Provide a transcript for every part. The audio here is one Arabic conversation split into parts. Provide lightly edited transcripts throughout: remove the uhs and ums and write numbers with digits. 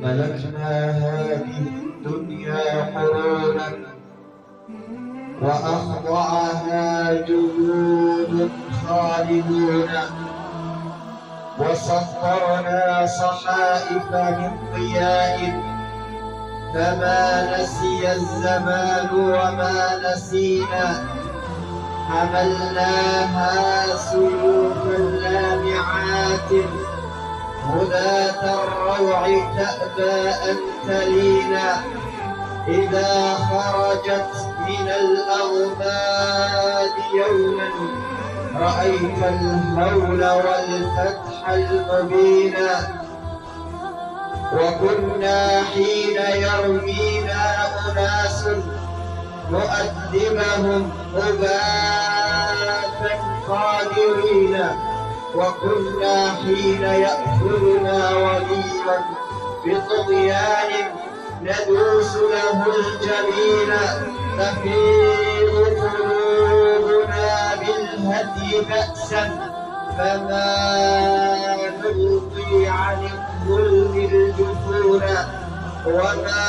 ملكنا هذه الدنيا حرونا وأخضعها جنود خالدون، وسطرنا صحائف من ضياء، فما نسي الزمان وما نسينا. حملناها سيوفا لامعات هداة الروع تأبى أن تلينا. إذا خرجت من الأغماد يوما رأيت الهول والفتح المبين. وكنا حين يرمينا أناس نؤدبهم أباتا قادرين، وكنا حين يأخذنا وليا بطغيان ندوس له الجبين. تفيض قلوبنا بالهدي بأسا فما نلقي عن الظلم الجفون. وما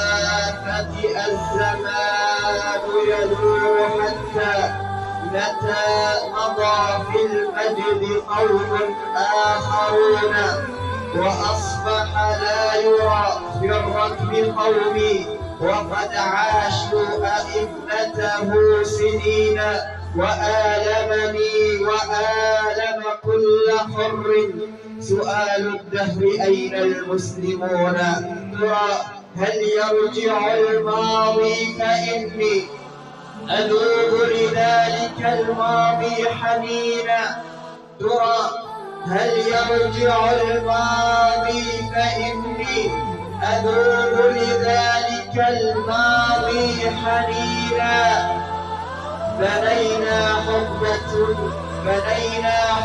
فتئ الزمان يدور حتى متى مضى في المجد قوم آخرون. وأصبح لا يرى في الركب قومي وقد عاشوا أئمته سنين. وآلمني وآلم كل حر سؤال الدهر أين المسلمون. ترى هل يرجع الماضي فإني أذوب لذلك الماضي حنينا. ترى هل يرجع الماضي فإني أذوب لذلك الماضي حنينا. بنينا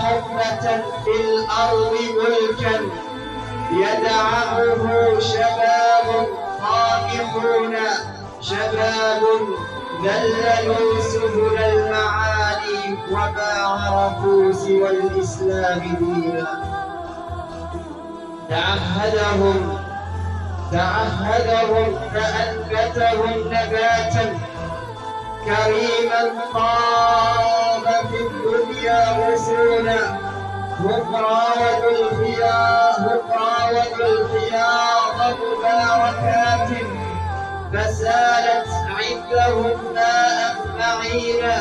حكمة في الأرض ملكا يدعمه شباب طامحون. شباب ذللوا سبل المعالي وما عرفوا سوى الإسلام دينا. تعهدهم فأنبتهم نباتا كريما طاب في الدنيا غصونا. هم راودوا الخياط مباركات فسالت عندهم ماء معينا.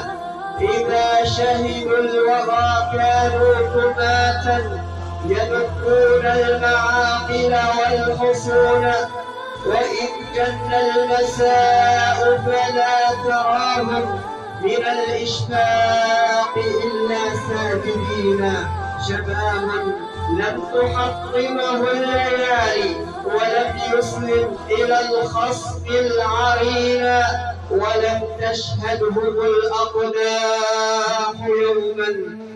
إذا شهدوا الوغى كانوا كماتا يدقون المعاقل والحصون. وإن جن المساء فلا تراهم من الإشفاق إلا ساجدين. شباب لم تحطمه الليالي ولم يسلم إلى الخصم العرين. ولم تشهدهم الأقداح يوما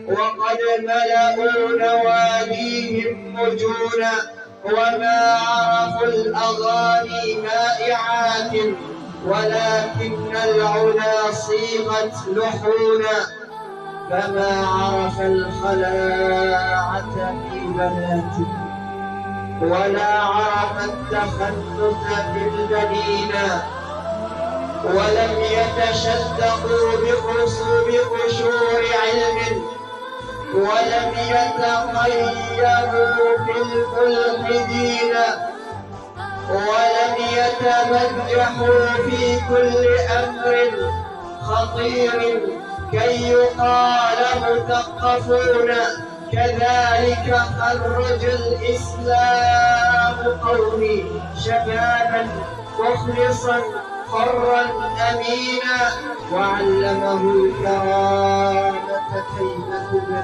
وقد ملأوا نواديهم مجونا. وما عرفوا الأغاني مائعات ولكن العلا صيغت لحونا. فما عرف الخلاعة في بنات ولا عرف التخنث في البنين. ولم يتشدقوا بقشور علم ولم يتخيروا في الملحدين. ولم يتمجحوا في كل أمر خطير كي يقال مثقفون. كذلك خرج الإسلام قومي شبابا مخلصا حرا أمينا. وعلمه الكرامة كيف تبنى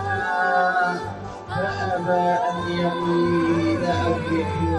فأبى أن يقيل أو يحيى.